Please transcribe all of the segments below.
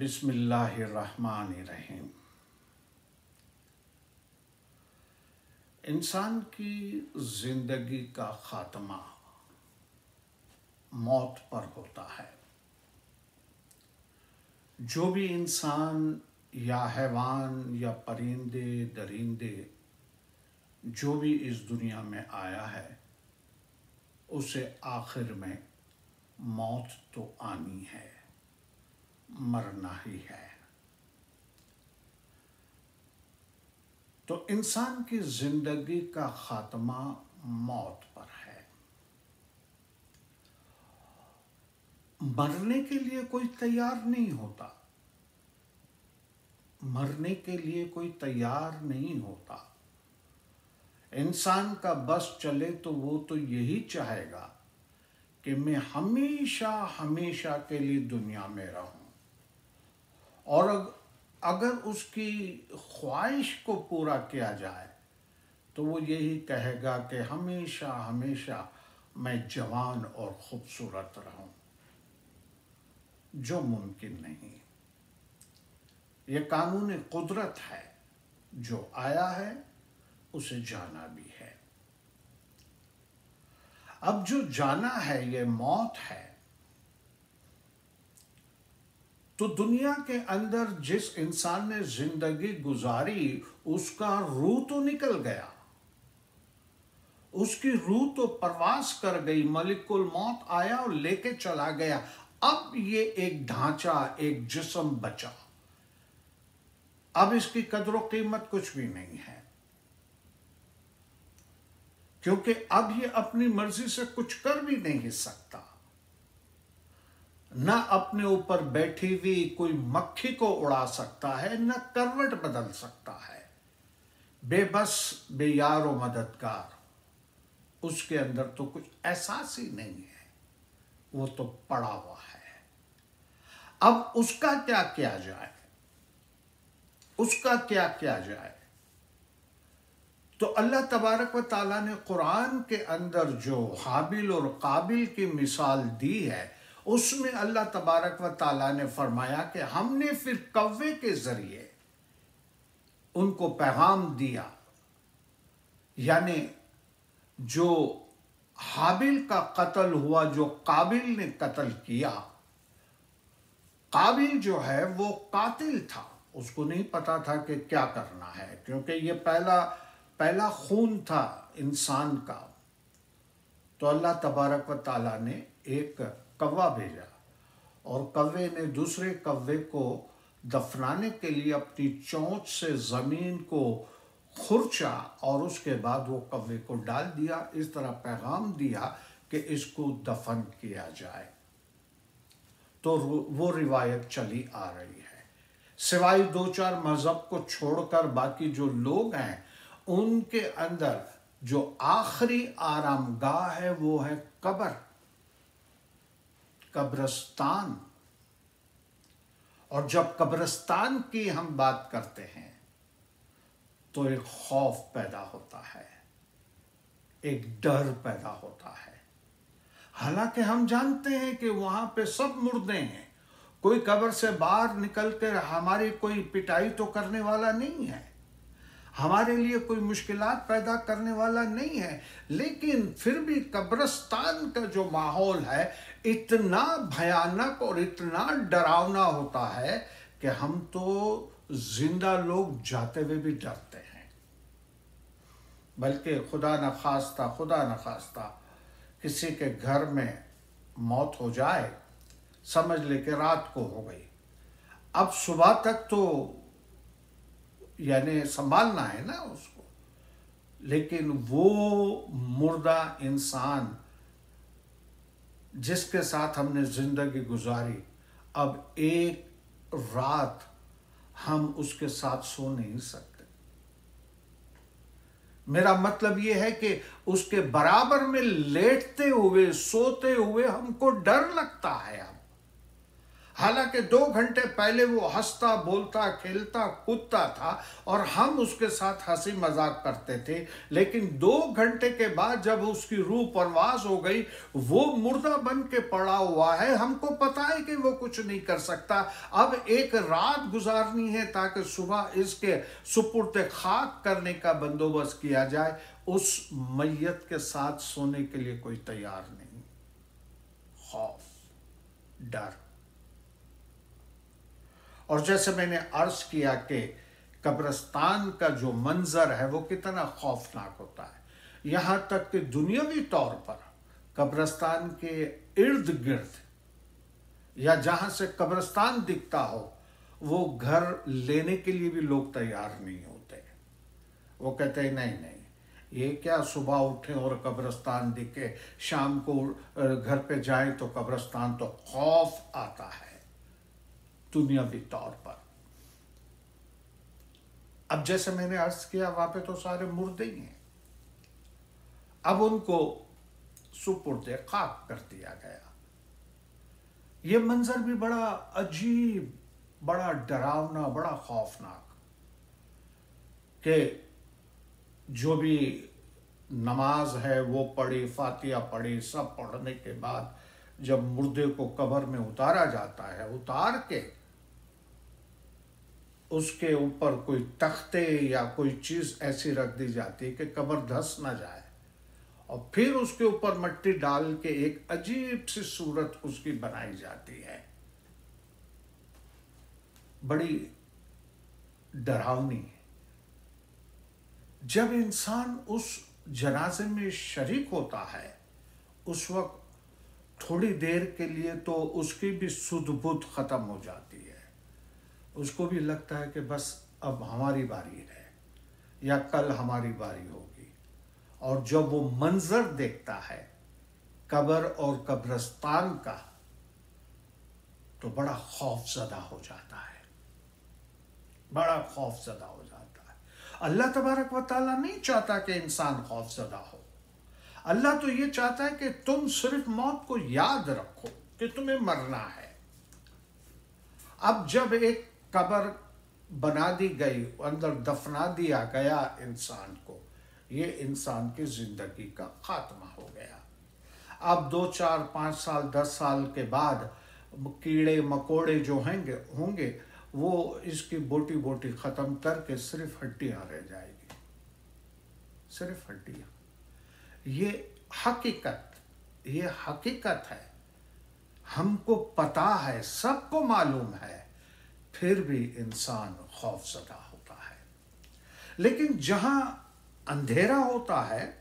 بسم اللہ الرحمن الرحیم۔ انسان کی زندگی کا خاتمہ موت پر ہوتا ہے۔ جو بھی انسان یا حیوان یا پرندے درندے جو بھی اس دنیا میں آیا ہے اسے آخر میں موت تو آنی ہے، مرنا ہی ہے۔ تو انسان کی زندگی کا خاتمہ موت پر ہے۔ مرنے کے لیے کوئی تیار نہیں ہوتا، مرنے کے لیے کوئی تیار نہیں ہوتا۔ انسان کا بس چلے تو وہ تو یہی چاہے گا کہ میں ہمیشہ ہمیشہ کے لیے دنیا میں رہوں، اور اگر اس کی خواہش کو پورا کیا جائے تو وہ یہی کہے گا کہ ہمیشہ ہمیشہ میں جوان اور خوبصورت رہوں، جو ممکن نہیں۔ یہ قانون قدرت ہے، جو آیا ہے اسے جانا بھی ہے۔ اب جو جانا ہے یہ موت ہے، تو دنیا کے اندر جس انسان نے زندگی گزاری اس کا روح تو نکل گیا، اس کی روح تو پرواز کر گئی، ملک الموت آیا اور لے کے چلا گیا۔ اب یہ ایک ڈھانچہ، ایک جسم بچا، اب اس کی قدر و قیمت کچھ بھی نہیں ہے، کیونکہ اب یہ اپنی مرضی سے کچھ کر بھی نہیں سکتا۔ نہ اپنے اوپر بیٹھی ہوئی کوئی مکھی کو اڑا سکتا ہے، نہ کروٹ بدل سکتا ہے۔ بے بس، بے یار و مددگار، اس کے اندر تو کچھ احساس ہی نہیں ہے، وہ تو پڑا ہوا ہے۔ اب اس کا کیا کیا جائے، اس کا کیا کیا جائے؟ تو اللہ تبارک و تعالیٰ نے قرآن کے اندر جو حابیل اور قابیل کی مثال دی ہے، اس میں اللہ تبارک و تعالیٰ نے فرمایا کہ ہم نے پھر کوے کے ذریعے ان کو پیغام دیا، یعنی جو حابیل کا قتل ہوا، جو قابیل نے قتل کیا، قابیل جو ہے وہ قاتل تھا، اس کو نہیں پتا تھا کہ کیا کرنا ہے، کیونکہ یہ پہلا خون تھا انسان کا۔ تو اللہ تبارک و تعالیٰ نے ایک کوا بھیجا، اور کوے نے دوسرے کوے کو دفنانے کے لیے اپنی چونچ سے زمین کو خرچا، اور اس کے بعد وہ کوے کو ڈال دیا۔ اس طرح پیغام دیا کہ اس کو دفن کیا جائے۔ تو وہ روایت چلی آ رہی ہے، سوائے دو چار مذہب کو چھوڑ کر باقی جو لوگ ہیں ان کے اندر جو آخری آرام گاہ ہے وہ ہے قبر، قبرستان۔ اور جب قبرستان کی ہم بات کرتے ہیں تو ایک خوف پیدا ہوتا ہے، ایک ڈر پیدا ہوتا ہے۔ حالانکہ ہم جانتے ہیں کہ وہاں پہ سب مردے ہیں، کوئی قبر سے باہر نکل کر ہماری کوئی پٹائی تو کرنے والا نہیں ہے، ہمارے لیے کوئی مشکلات پیدا کرنے والا نہیں ہے، لیکن پھر بھی قبرستان کا جو ماحول ہے اتنا بھیانک اور اتنا ڈراؤنا ہوتا ہے کہ ہم تو زندہ لوگ جاتے ہوئے بھی ڈرتے ہیں۔ بلکہ خدا نخواستہ کسی کے گھر میں موت ہو جائے، سمجھ لے کہ رات کو ہو گئی، اب صبح تک تو یعنی سنبھالنا ہے نا اس کو، لیکن وہ مردہ انسان جس کے ساتھ ہم نے زندگی گزاری، اب ایک رات ہم اس کے ساتھ سو نہیں سکتے۔ میرا مطلب یہ ہے کہ اس کے برابر میں لیٹتے ہوئے، سوتے ہوئے ہم کو ڈر لگتا ہے۔ اب हालांकि 2 घंटे पहले वो हंसता, बोलता, खेलता, कूदता था और हम उसके साथ हंसी मजाक करते थे, लेकिन 2 घंटे के बाद जब उसकी रूह परवास हो गई, वो मुर्दा बन के पड़ा हुआ है। हमको पता है कि वो कुछ नहीं कर सकता। अब एक रात गुजारनी है ताकि सुबह इसके सुपुर्द खाक करने का बंदोबस्त किया जाए। उस मैयत के साथ सोने के लिए कोई तैयार नहीं। खौफ, डर। और जैसे मैंने अर्ज किया कि कब्रिस्तान का जो मंजर है वो कितना खौफनाक होता है। यहां तक कि दुनियावी तौर पर कब्रिस्तान के इर्द गिर्द या जहां से कब्रिस्तान दिखता हो, वो घर लेने के लिए भी लोग तैयार नहीं होते। वो कहते हैं नहीं नहीं, ये क्या सुबह उठे और कब्रिस्तान दिखे, शाम को घर पे जाएं तो कब्रिस्तान, तो खौफ आता है दुनियावी तौर पर। अब जैसे मैंने अर्ज किया, वहां पे तो सारे मुर्दे ही हैं। अब उनको सुपुर्दे खाक कर दिया गया। ये मंजर भी बड़ा अजीब, बड़ा डरावना, बड़ा खौफनाक, कि जो भी नमाज है वो पढ़ी, फातिहा पढ़ी, सब पढ़ने के बाद जब मुर्दे को कब्र में उतारा जाता है, उतार के उसके ऊपर कोई तख्ते या कोई चीज ऐसी रख दी जाती है कि कब्र धंस ना जाए, और फिर उसके ऊपर मिट्टी डाल के एक अजीब सी सूरत उसकी बनाई जाती है, बड़ी डरावनी। जब इंसान उस जनाजे में शरीक होता है, उस वक्त थोड़ी देर के लिए तो उसकी भी सुध बुध खत्म हो जाती है। उसको भी लगता है कि बस अब हमारी बारी है या कल हमारी बारी होगी। और जब वो मंजर देखता है कब्र और कब्रिस्तान का, तो बड़ा खौफजदा हो जाता है, बड़ा खौफजदा हो जाता है। अल्लाह तबारक व तआला नहीं चाहता कि इंसान खौफजदा हो। अल्लाह तो ये चाहता है कि तुम सिर्फ मौत को याद रखो कि तुम्हें मरना है। अब जब एक कब्र बना दी गई, अंदर दफना दिया गया इंसान को, ये इंसान की जिंदगी का खात्मा हो गया। अब 2, 4, 5 साल, 10 साल के बाद कीड़े मकोड़े जो होंगे वो इसकी बोटी बोटी खत्म करके सिर्फ हड्डियां रह जाएगी, सिर्फ हड्डियां। ये हकीकत है, हमको पता है, सबको मालूम है, फिर भी इंसान खौफजदा होता है। लेकिन जहां अंधेरा होता है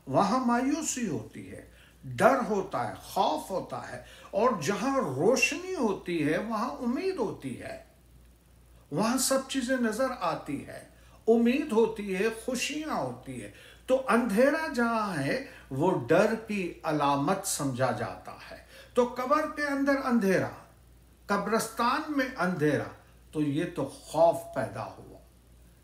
वहां मायूसी होती है, डर होता है, खौफ होता है। और जहां रोशनी होती है वहां उम्मीद होती है, वहां सब चीजें नजर आती है, उम्मीद होती है, खुशियां होती है। तो अंधेरा जहां है वो डर की अलामत समझा जाता है। तो कब्र के अंदर अंधेरा, कब्रिस्तान में अंधेरा, तो ये तो खौफ पैदा हुआ,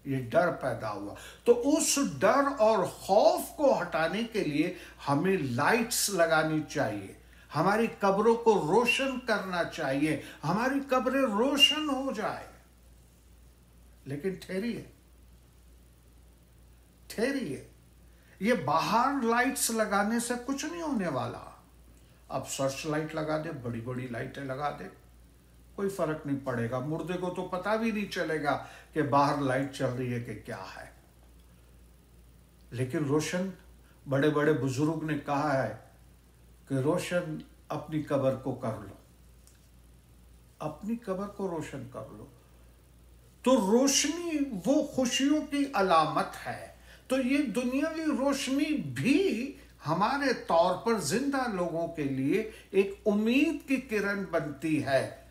ये डर पैदा हुआ। तो उस डर और खौफ को हटाने के लिए हमें लाइट्स लगानी चाहिए, हमारी कब्रों को रोशन करना चाहिए, हमारी कब्रें रोशन हो जाए। लेकिन ठहरिए, ये बाहर लाइट्स लगाने से कुछ नहीं होने वाला। अब सर्च लाइट लगा दे, बड़ी बड़ी लाइटें लगा दे, कोई फर्क नहीं पड़ेगा। मुर्दे को तो पता भी नहीं चलेगा कि बाहर लाइट चल रही है कि क्या है। लेकिन रोशन, बड़े बड़े बुजुर्ग ने कहा है कि रोशन अपनी कब्र को कर लो, अपनी कब्र को रोशन कर लो। तो रोशनी वो खुशियों की अलामत है। तो ये दुनियावी रोशनी भी हमारे तौर पर जिंदा लोगों के लिए एक उम्मीद की किरण बनती है।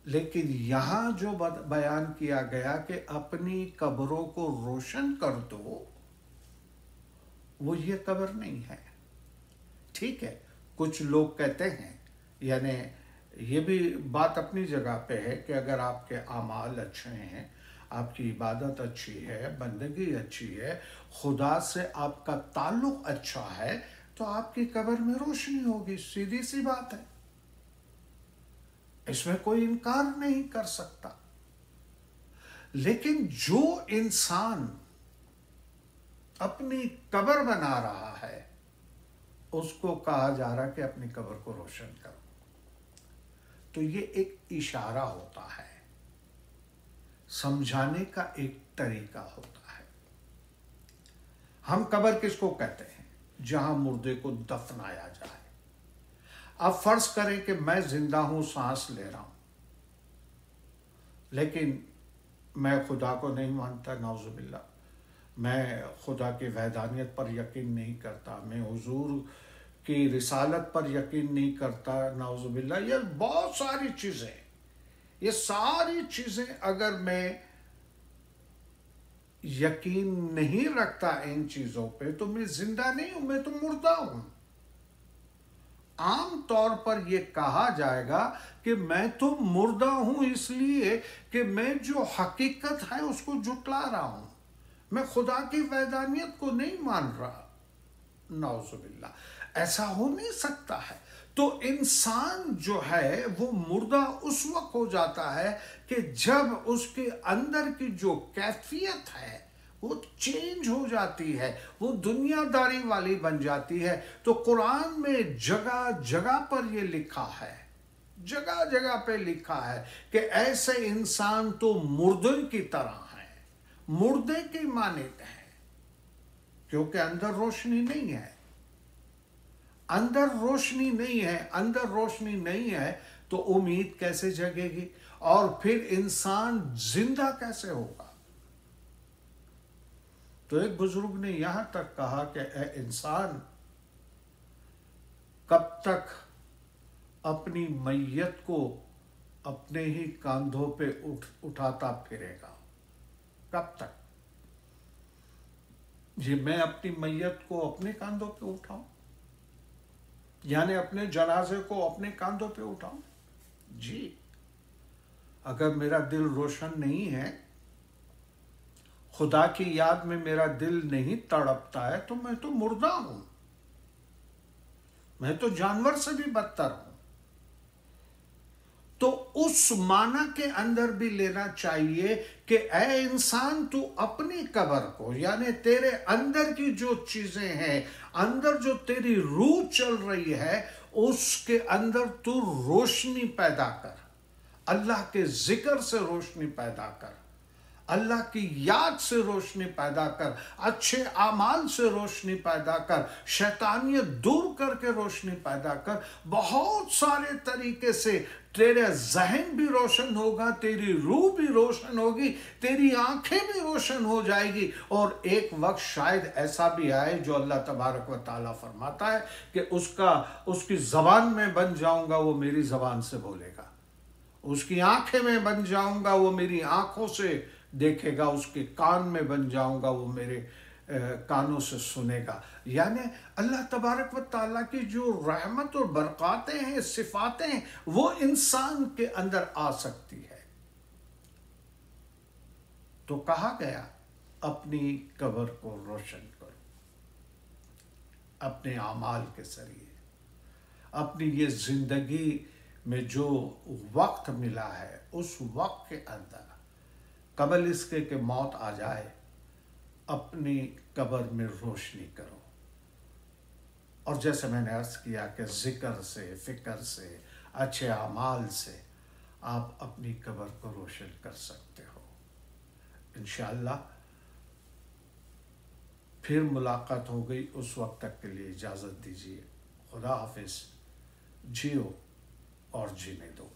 लेकिन यहां जो बयान किया गया कि अपनी कब्रों को रोशन कर दो, वो ये कब्र नहीं है। ठीक है, कुछ लोग कहते हैं, यानी ये भी बात अपनी जगह पे है कि अगर आपके आमाल अच्छे हैं, आपकी इबादत अच्छी है, बंदगी अच्छी है, खुदा से आपका ताल्लुक अच्छा है, तो आपकी कब्र में रोशनी होगी। सीधी सी बात है। इसमें कोई इनकार नहीं कर सकता। लेकिन जो इंसान अपनी कब्र बना रहा है, उसको कहा जा रहा है कि अपनी कब्र को रोशन करो। तो ये एक इशारा होता है, समझाने का एक तरीका होता है। हम कब्र किसको कहते हैं? जहां मुर्दे को दफनाया जाए। अब फर्ज करें कि मैं जिंदा हूं, सांस ले रहा हूं, लेकिन मैं खुदा को नहीं मानता, नाउजुबिल्ला। मैं खुदा की वहदानियत पर यकीन नहीं करता, मैं हुजूर की रिसालत पर यकीन नहीं करता, नाउजुबिल्ला। ये बहुत सारी चीज़ें, ये सारी चीज़ें अगर मैं यकीन नहीं रखता इन चीज़ों पे, तो मैं जिंदा नहीं हूं, मैं तो मुर्दा हूं। आम तौर पर यह कहा जाएगा कि मैं तो मुर्दा हूं इसलिए कि मैं जो हकीकत है उसको जुटला रहा हूं, मैं खुदा की वहदानियत को नहीं मान रहा। नाउजुबिल्ला, ऐसा हो नहीं सकता है। तो इंसान जो है वो मुर्दा उस वक्त हो जाता है कि जब उसके अंदर की जो कैफियत है वो चेंज हो जाती है, वो दुनियादारी वाली बन जाती है। तो कुरान में जगह जगह पर ये लिखा है, जगह जगह पे लिखा है कि ऐसे इंसान तो मुर्दे की तरह है, मुर्दे की मानित है, क्योंकि अंदर रोशनी नहीं है। अंदर रोशनी नहीं है, अंदर रोशनी नहीं है तो उम्मीद कैसे जगेगी, और फिर इंसान जिंदा कैसे होगा। तो एक बुजुर्ग ने यहां तक कहा कि ए इंसान, कब तक अपनी मैयत को अपने ही कांधों पे उठाता फिरेगा? कब तक? ये मैं अपनी मैयत को अपने कांधों पे उठाऊं, यानी अपने जनाजे को अपने कांधों पे उठाऊं? जी, अगर मेरा दिल रोशन नहीं है, खुदा की याद में मेरा दिल नहीं तड़पता है, तो मैं तो मुर्दा हूं, मैं तो जानवर से भी बदतर हूं। तो उस माना के अंदर भी लेना चाहिए कि ऐ इंसान, तू अपनी कब्र को, यानी तेरे अंदर की जो चीजें हैं, अंदर जो तेरी रूह चल रही है, उसके अंदर तू रोशनी पैदा कर, अल्लाह के जिक्र से रोशनी पैदा कर, अल्लाह की याद से रोशनी पैदा कर, अच्छे आमाल से रोशनी पैदा कर, शैतानियत दूर करके रोशनी पैदा कर। बहुत सारे तरीके से तेरा जहन भी रोशन होगा, तेरी रूह भी रोशन होगी, तेरी आंखें भी रोशन हो जाएगी। और एक वक्त शायद ऐसा भी आए जो अल्लाह तबारक व ताला फरमाता है कि उसकी जबान में बन जाऊंगा, वो मेरी जबान से बोलेगा, उसकी आंखें में बन जाऊंगा, वो मेरी आंखों से देखेगा, उसके कान में बन जाऊंगा, वो मेरे कानों से सुनेगा। यानी अल्लाह तबारक व ताला की जो रहमत और बरक़ातें हैं, सिफातें हैं, वो इंसान के अंदर आ सकती है। तो कहा गया अपनी कब्र को रोशन करो, अपने आमाल के जरिए, अपनी ये जिंदगी में जो वक्त मिला है, उस वक्त के अंदर कबल इसके कि मौत आ जाए, अपनी कब्र में रोशनी करो। और जैसे मैंने अर्ज किया कि जिक्र से, फिक्र से, अच्छे अमाल से आप अपनी कब्र को रोशन कर सकते हो। इंशाअल्लाह फिर मुलाकात हो गई, उस वक्त तक के लिए इजाज़त दीजिए। खुदा हाफिज़। जियो और जीने दो।